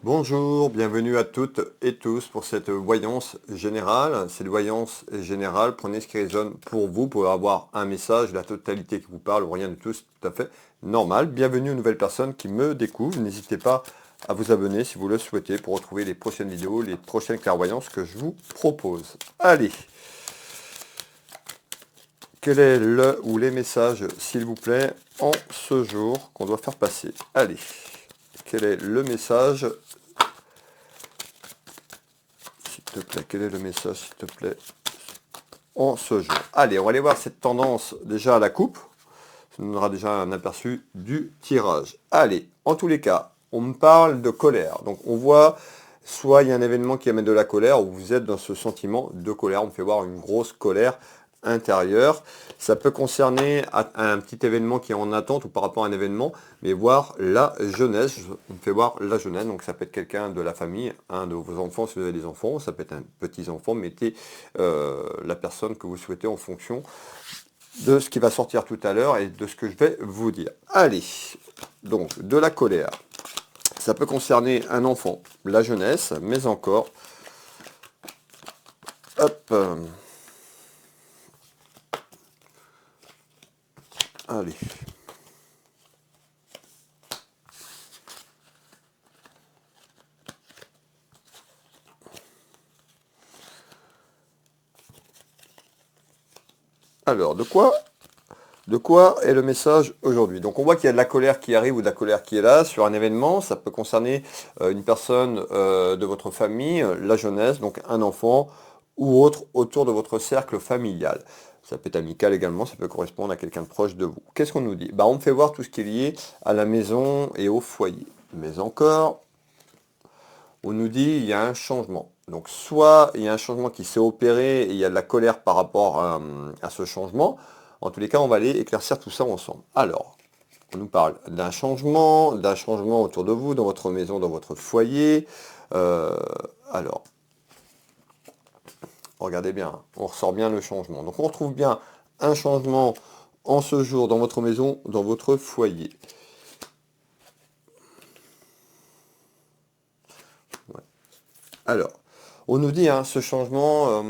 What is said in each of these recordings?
Bonjour, bienvenue à toutes et tous pour cette voyance générale. Cette voyance est générale, prenez ce qui résonne pour vous, pour avoir un message, la totalité qui vous parle ou rien de tout, c'est tout à fait normal. Bienvenue aux nouvelles personnes qui me découvrent. N'hésitez pas à vous abonner si vous le souhaitez pour retrouver les prochaines vidéos, les prochaines clairvoyances que je vous propose. Allez, quel est le ou les messages, s'il vous plaît, en ce jour qu'on doit faire passer? Allez, quel est le message? S'il te plaît, quel est le message, s'il te plaît, en ce jour? Allez, on va aller voir cette tendance déjà à la coupe. Ça nous donnera déjà un aperçu du tirage. Allez, en tous les cas, on me parle de colère. Donc on voit, soit il y a un événement qui amène de la colère, ou vous êtes dans ce sentiment de colère. On me fait voir une grosse colère intérieure. Ça peut concerner un petit événement qui est en attente ou par rapport à un événement, mais voir la jeunesse. On me fait voir la jeunesse, donc ça peut être quelqu'un de la famille, un de vos enfants si vous avez des enfants, ça peut être un petit enfant. Mettez la personne que vous souhaitez en fonction de ce qui va sortir tout à l'heure et de ce que je vais vous dire. Allez, donc de la colère. Ça peut concerner un enfant, la jeunesse, mais encore. Hop. Allez. Alors, de quoi est le message aujourd'hui? Donc on voit qu'il y a de la colère qui arrive ou de la colère qui est là sur un événement. Ça peut concerner une personne de votre famille, la jeunesse, donc un enfant ou autre autour de votre cercle familial. Ça peut être amical également, ça peut correspondre à quelqu'un de proche de vous. Qu'est-ce qu'on nous dit? Bah, on me fait voir tout ce qui est lié à la maison et au foyer. Mais encore, on nous dit il y a un changement. Donc soit il y a un changement qui s'est opéré et il y a de la colère par rapport à ce changement. En tous les cas, on va aller éclaircir tout ça ensemble. Alors, on nous parle d'un changement autour de vous, dans votre maison, dans votre foyer. Euh, alors, regardez bien, on ressort bien le changement. Donc on retrouve bien un changement en ce jour dans votre maison, dans votre foyer. Ouais. Alors, on nous dit, hein, ce changement,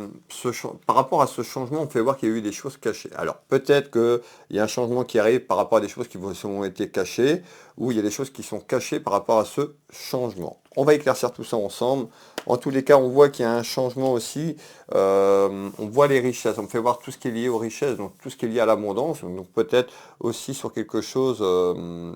par rapport à ce changement, on fait voir qu'il y a eu des choses cachées. Alors, peut-être qu'il y a un changement qui arrive par rapport à des choses qui vous ont été cachées, ou il y a des choses qui sont cachées par rapport à ce changement. On va éclaircir tout ça ensemble. En tous les cas, on voit qu'il y a un changement aussi. On voit les richesses. On me fait voir tout ce qui est lié aux richesses, donc tout ce qui est lié à l'abondance. Donc peut-être aussi sur quelque chose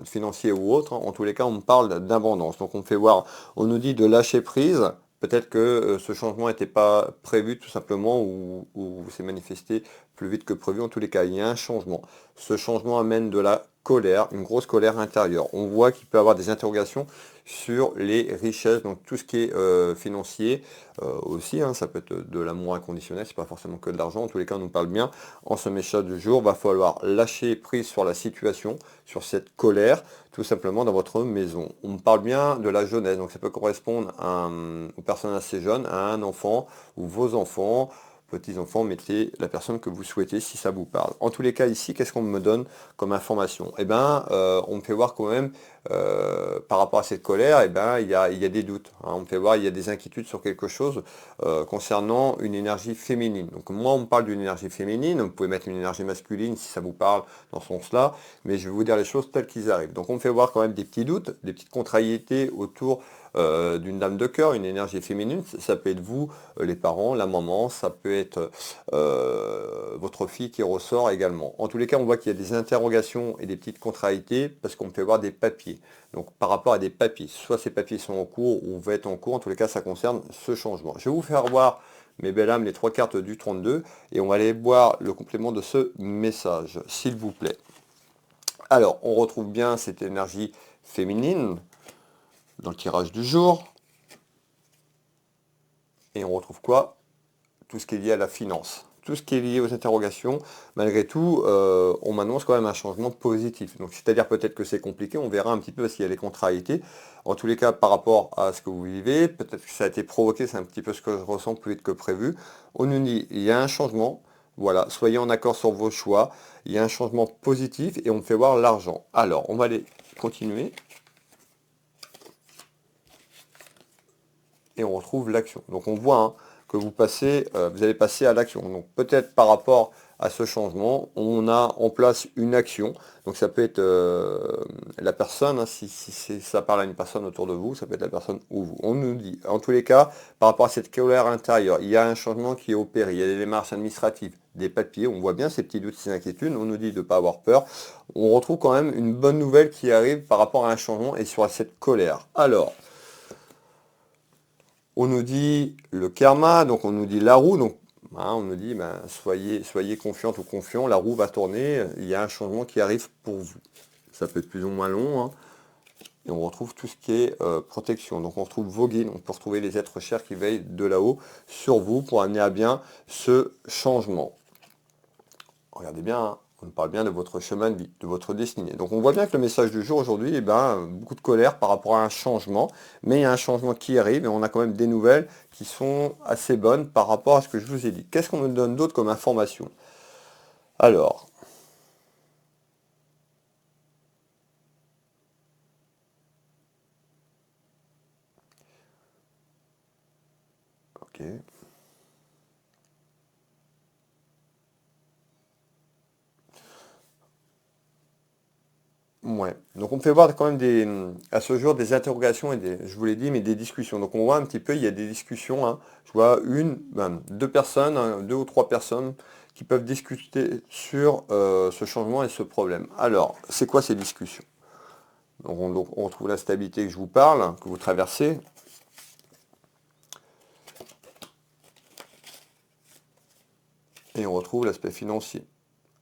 financier ou autre, hein. En tous les cas, on me parle d'abondance. Donc on me fait voir, on nous dit de lâcher prise. Peut-être que ce changement n'était pas prévu tout simplement ou s'est manifesté plus vite que prévu. En tous les cas, il y a un changement. Ce changement amène de la colère, une grosse colère intérieure. On voit qu'il peut y avoir des interrogations sur les richesses, donc tout ce qui est financier aussi, hein, ça peut être de l'amour inconditionnel, c'est pas forcément que de l'argent. En tous les cas, on nous parle bien. En ce message du jour, va falloir lâcher prise sur la situation, sur cette colère, tout simplement dans votre maison. On me parle bien de la jeunesse, donc ça peut correspondre aux personnes assez jeunes, à un enfant ou vos enfants, petits-enfants, mettez la personne que vous souhaitez si ça vous parle. En tous les cas ici, qu'est-ce qu'on me donne comme information? Eh bien, on me fait voir quand même, par rapport à cette colère, eh ben, il y a des doutes, hein. On me fait voir, il y a des inquiétudes sur quelque chose concernant une énergie féminine. Donc moi, on me parle d'une énergie féminine, vous pouvez mettre une énergie masculine si ça vous parle dans ce sens-là, mais je vais vous dire les choses telles qu'ils arrivent. Donc on me fait voir quand même des petits doutes, des petites contrariétés autour d'une dame de cœur, une énergie féminine. Ça peut être vous, les parents, la maman, ça peut être votre fille qui ressort également. En tous les cas, on voit qu'il y a des interrogations et des petites contrariétés parce qu'on me fait voir des papiers. Donc par rapport à des papiers, soit ces papiers sont en cours ou vont être en cours, en tous les cas, ça concerne ce changement. Je vais vous faire voir, mes belles âmes, les trois cartes du 32 et on va aller voir le complément de ce message, s'il vous plaît. Alors, on retrouve bien cette énergie féminine dans le tirage du jour. Et on retrouve quoi? Tout ce qui est lié à la finance. Tout ce qui est lié aux interrogations, malgré tout, on m'annonce quand même un changement positif. Donc c'est-à-dire peut-être que c'est compliqué, on verra un petit peu parce qu'il y a des contrariétés. En tous les cas, par rapport à ce que vous vivez, peut-être que ça a été provoqué, c'est un petit peu ce que je ressens plus vite que prévu. On nous dit, il y a un changement, voilà, soyez en accord sur vos choix, il y a un changement positif et on me fait voir l'argent. Alors, on va aller continuer. et on retrouve l'action. Donc on voit hein, que vous allez passer à l'action. Donc peut-être par rapport à ce changement, on a en place une action. Donc ça peut être la personne, hein, si ça parle à une personne autour de vous, ça peut être la personne ou vous. On nous dit, en tous les cas, par rapport à cette colère intérieure, il y a un changement qui est opéré, il y a des démarches administratives, des papiers, on voit bien ces petits doutes, ces inquiétudes, on nous dit de ne pas avoir peur. On retrouve quand même une bonne nouvelle qui arrive par rapport à un changement et sur cette colère. Alors, on nous dit le karma, donc on nous dit la roue, donc hein, on nous dit ben, soyez confiante ou confiant, la roue va tourner, il y a un changement qui arrive pour vous. Ça peut être plus ou moins long, hein, et on retrouve tout ce qui est protection. Donc on retrouve vos guides, on peut retrouver les êtres chers qui veillent de là-haut sur vous pour amener à bien ce changement. Regardez bien, hein, on parle bien de votre chemin de vie, de votre destinée. Donc on voit bien que le message du jour aujourd'hui, eh ben, beaucoup de colère par rapport à un changement, mais il y a un changement qui arrive et on a quand même des nouvelles qui sont assez bonnes par rapport à ce que je vous ai dit. Qu'est-ce qu'on nous donne d'autre comme information? Alors, ok. Ouais. Donc on peut voir quand même à ce jour des interrogations et des, je vous l'ai dit, mais des discussions. Donc on voit un petit peu, il y a des discussions, hein. Je vois deux personnes, hein, deux ou trois personnes qui peuvent discuter sur ce changement et ce problème. Alors, c'est quoi ces discussions? Donc on retrouve la stabilité que je vous parle, que vous traversez. Et on retrouve l'aspect financier.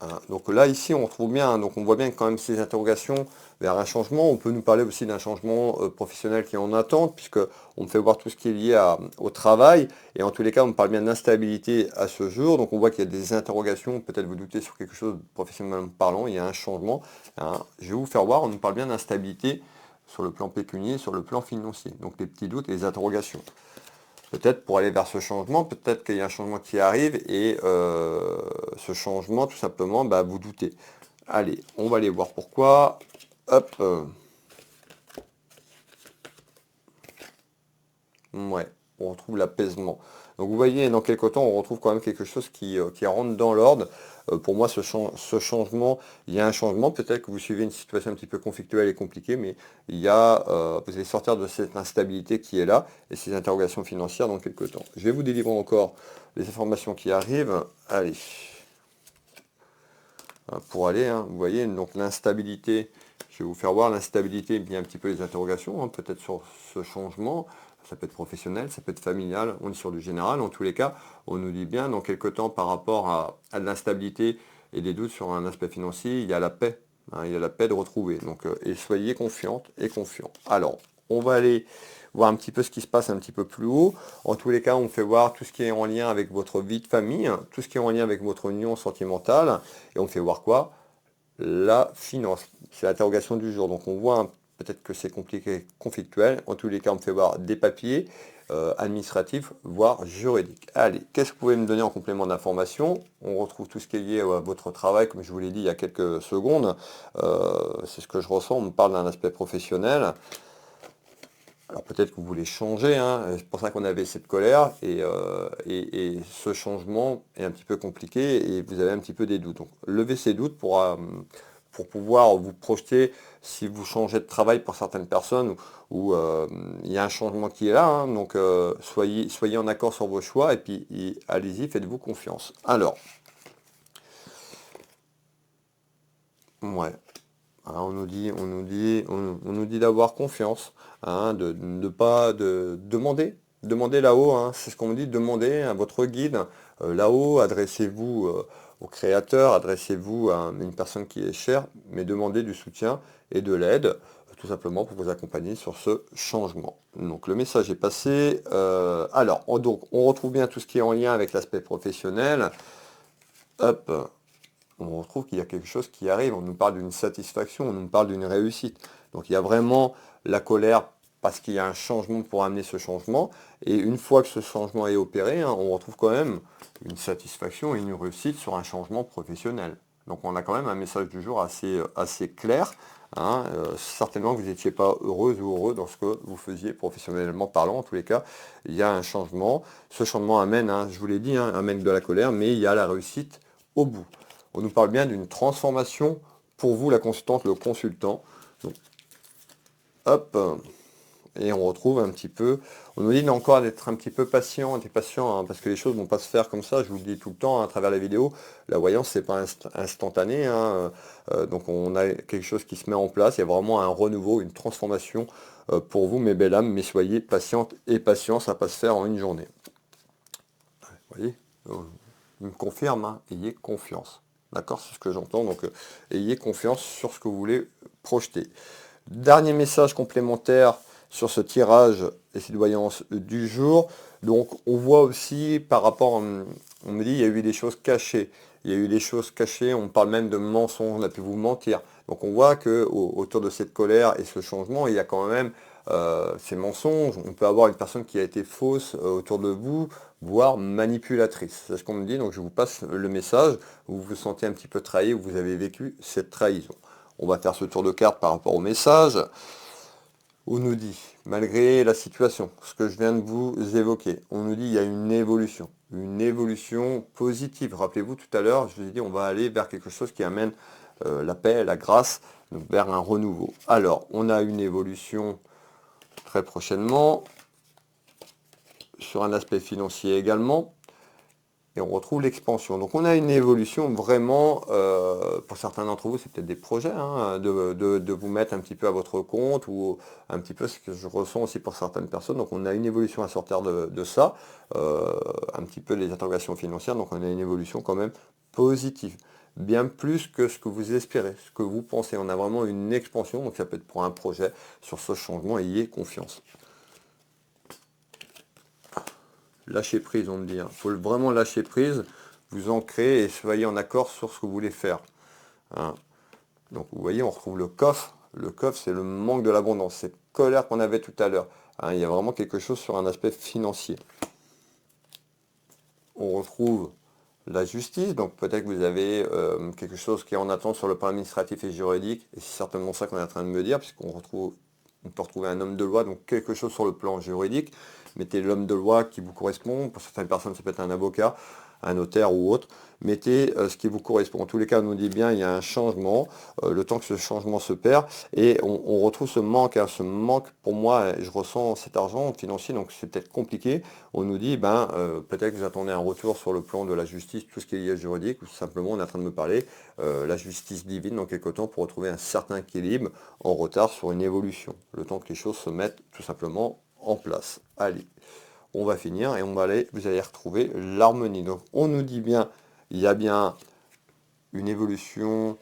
Hein. Donc là, ici, on retrouve bien, hein, donc on voit bien que quand même ces interrogations vers un changement. On peut nous parler aussi d'un changement professionnel qui est en attente, puisque on me fait voir tout ce qui est lié au travail. Et en tous les cas, on me parle bien d'instabilité à ce jour. Donc on voit qu'il y a des interrogations, peut-être vous doutez sur quelque chose professionnellement parlant, il y a un changement. Hein. Je vais vous faire voir, on nous parle bien d'instabilité sur le plan pécunier, sur le plan financier. Donc les petits doutes et les interrogations. Peut-être pour aller vers ce changement, peut-être qu'il y a un changement qui arrive et ce changement, tout simplement, bah, vous doutez. Allez, on va aller voir pourquoi. Hop. Ouais, on retrouve l'apaisement. Donc vous voyez, dans quelques temps, on retrouve quand même quelque chose qui rentre dans l'ordre. Pour moi, ce changement, il y a un changement. Peut-être que vous suivez une situation un petit peu conflictuelle et compliquée, mais vous allez sortir de cette instabilité qui est là et ces interrogations financières dans quelques temps. Je vais vous délivrer encore les informations qui arrivent. Allez, hein, pour aller, hein, vous voyez, donc l'instabilité, je vais vous faire voir l'instabilité, bien un petit peu les interrogations, hein, peut-être sur ce changement. Ça peut être professionnel, ça peut être familial, on est sur du général. En tous les cas, on nous dit bien dans quelques temps par rapport à de l'instabilité et des doutes sur un aspect financier, il y a la paix. Hein, il y a la paix de retrouver. Donc, et soyez confiante et confiants. Alors, on va aller voir un petit peu ce qui se passe un petit peu plus haut. En tous les cas, on fait voir tout ce qui est en lien avec votre vie de famille, hein, tout ce qui est en lien avec votre union sentimentale. Et on fait voir quoi? La finance. C'est l'interrogation du jour. Donc on voit peut-être que c'est compliqué, conflictuel. En tous les cas, on me fait voir des papiers administratifs, voire juridiques. Allez, qu'est-ce que vous pouvez me donner en complément d'information? On retrouve tout ce qui est lié à votre travail, comme je vous l'ai dit il y a quelques secondes. C'est ce que je ressens. On me parle d'un aspect professionnel. Alors peut-être que vous voulez changer, hein, c'est pour ça qu'on avait cette colère, et ce changement est un petit peu compliqué et vous avez un petit peu des doutes. Donc levez ces doutes pour pouvoir vous projeter si vous changez de travail pour certaines personnes ou il y a un changement qui est là, hein, donc soyez en accord sur vos choix et puis allez-y, faites-vous confiance. Alors, ouais. Hein, on nous dit d'avoir confiance, hein, de ne pas demander là-haut, hein, c'est ce qu'on me dit, demandez à votre guide là-haut, adressez-vous au créateur, adressez-vous à une personne qui est chère, mais demandez du soutien et de l'aide, tout simplement pour vous accompagner sur ce changement. Donc le message est passé. Alors, donc, on retrouve bien tout ce qui est en lien avec l'aspect professionnel. Hop. On retrouve qu'il y a quelque chose qui arrive, on nous parle d'une satisfaction, on nous parle d'une réussite. Donc il y a vraiment la colère parce qu'il y a un changement pour amener ce changement. Et une fois que ce changement est opéré, hein, on retrouve quand même une satisfaction et une réussite sur un changement professionnel. Donc on a quand même un message du jour assez clair, hein, certainement que vous n'étiez pas heureuse ou heureux dans ce que vous faisiez professionnellement parlant. En tous les cas, il y a un changement. Ce changement amène, hein, je vous l'ai dit, hein, amène de la colère, mais il y a la réussite au bout. On nous parle bien d'une transformation pour vous, la consultante, le consultant. Donc, hop, et on retrouve un petit peu, on nous dit encore d'être un petit peu patient, hein, parce que les choses ne vont pas se faire comme ça, je vous le dis tout le temps, hein, à travers la vidéo, la voyance c'est pas instantané, hein, donc on a quelque chose qui se met en place, il y a vraiment un renouveau, une transformation pour vous mes belles âmes, mais soyez patientes et patients, ça va pas se faire en une journée. Vous voyez, il me confirme, hein, ayez confiance. D'accord, c'est ce que j'entends, donc ayez confiance sur ce que vous voulez projeter. Dernier message complémentaire sur ce tirage et cette voyance du jour. Donc on voit aussi par rapport, on me dit il y a eu des choses cachées. Il y a eu des choses cachées, on parle même de mensonges, on a pu vous mentir. Donc on voit que autour de cette colère et ce changement, il y a quand même ces mensonges. On peut avoir une personne qui a été fausse autour de vous, voire manipulatrice. C'est ce qu'on me dit, donc je vous passe le message. Vous vous sentez un petit peu trahi, vous avez vécu cette trahison. On va faire ce tour de carte par rapport au message. On nous dit, malgré la situation, ce que je viens de vous évoquer, on nous dit il y a une évolution positive. Rappelez-vous tout à l'heure, je vous ai dit on va aller vers quelque chose qui amène la paix, la grâce, donc vers un renouveau. Alors, on a une évolution très prochainement, sur un aspect financier également. Et on retrouve l'expansion. Donc on a une évolution vraiment, pour certains d'entre vous, c'est peut-être des projets, hein, de vous mettre un petit peu à votre compte, ou un petit peu ce que je ressens aussi pour certaines personnes. Donc on a une évolution à sortir de ça, un petit peu les interrogations financières, donc on a une évolution quand même positive. Bien plus que ce que vous espérez, ce que vous pensez. On a vraiment une expansion, donc ça peut être pour un projet. Sur ce changement, ayez confiance. Lâcher prise, on me dit. Il faut vraiment lâcher prise, vous ancrer et soyez en accord sur ce que vous voulez faire. Hein. Donc vous voyez, on retrouve le coffre. Le coffre, c'est le manque de l'abondance, cette colère qu'on avait tout à l'heure. Hein, il y a vraiment quelque chose sur un aspect financier. On retrouve la justice, donc peut-être que vous avez quelque chose qui est en attente sur le plan administratif et juridique, et c'est certainement ça qu'on est en train de me dire, puisqu'on retrouve, on peut retrouver un homme de loi, donc quelque chose sur le plan juridique. Mettez l'homme de loi qui vous correspond, pour certaines personnes ça peut être un avocat, un notaire ou autre. Mettez ce qui vous correspond. En tous les cas, on nous dit bien, il y a un changement, le temps que ce changement se perd, et on retrouve ce manque. Hein, ce manque, pour moi, je ressens cet argent financier, donc c'est peut-être compliqué. On nous dit, ben, peut-être que vous attendez un retour sur le plan de la justice, tout ce qui est lié juridique, ou simplement on est en train de me parler, la justice divine dans quelque temps pour retrouver un certain équilibre en retard sur une évolution. Le temps que les choses se mettent tout simplement en place. Allez, on va finir et on va aller, vous allez retrouver l'harmonie. Donc on nous dit bien, il y a bien une évolution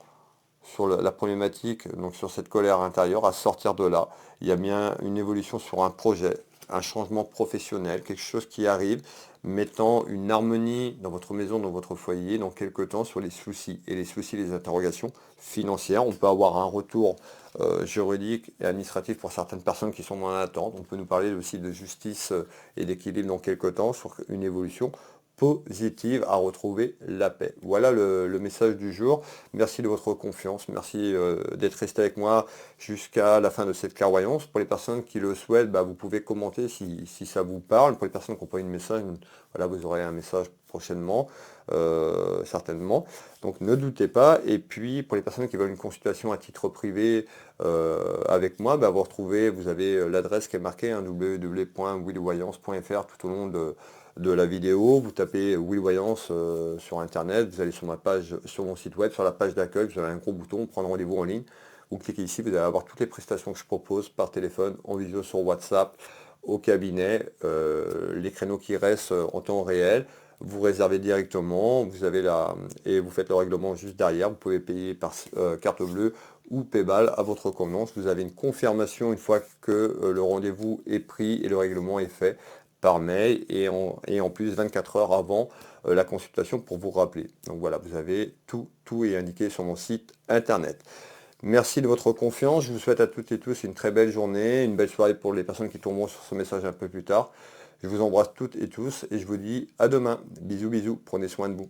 sur la problématique, donc sur cette colère intérieure, à sortir de là. Il y a bien une évolution sur un projet, un changement professionnel, quelque chose qui arrive, mettant une harmonie dans votre maison, dans votre foyer, dans quelques temps sur les soucis. Et les soucis, les interrogations financières. On peut avoir un retour juridique et administratif pour certaines personnes qui sont en attente. On peut nous parler aussi de justice et d'équilibre dans quelques temps sur une évolution positive à retrouver la paix. Voilà le message du jour. Merci de votre confiance. Merci d'être resté avec moi jusqu'à la fin de cette clairvoyance. Pour les personnes qui le souhaitent, bah, vous pouvez commenter si ça vous parle. Pour les personnes qui n'ont pas eu de message, voilà, vous aurez un message prochainement, certainement. Donc ne doutez pas. Et puis pour les personnes qui veulent une consultation à titre privé avec moi, bah, vous avez l'adresse qui est marquée, hein, www.willvoyance.fr tout au long de la vidéo. Vous tapez Will Voyance sur internet, vous allez sur ma page, sur mon site web, sur la page d'accueil, vous avez un gros bouton, prendre rendez-vous en ligne. Vous cliquez ici, vous allez avoir toutes les prestations que je propose par téléphone, en visio sur WhatsApp, au cabinet, les créneaux qui restent en temps réel. Vous réservez directement, et vous faites le règlement juste derrière. Vous pouvez payer par carte bleue ou PayPal à votre convenance. Vous avez une confirmation une fois que le rendez-vous est pris et le règlement est fait par mail, et en plus 24 heures avant la consultation pour vous rappeler. Donc voilà, vous avez tout est indiqué sur mon site internet. Merci de votre confiance. Je vous souhaite à toutes et tous une très belle journée, une belle soirée pour les personnes qui tomberont sur ce message un peu plus tard. Je vous embrasse toutes et tous et je vous dis à demain. Bisous, bisous. Prenez soin de vous.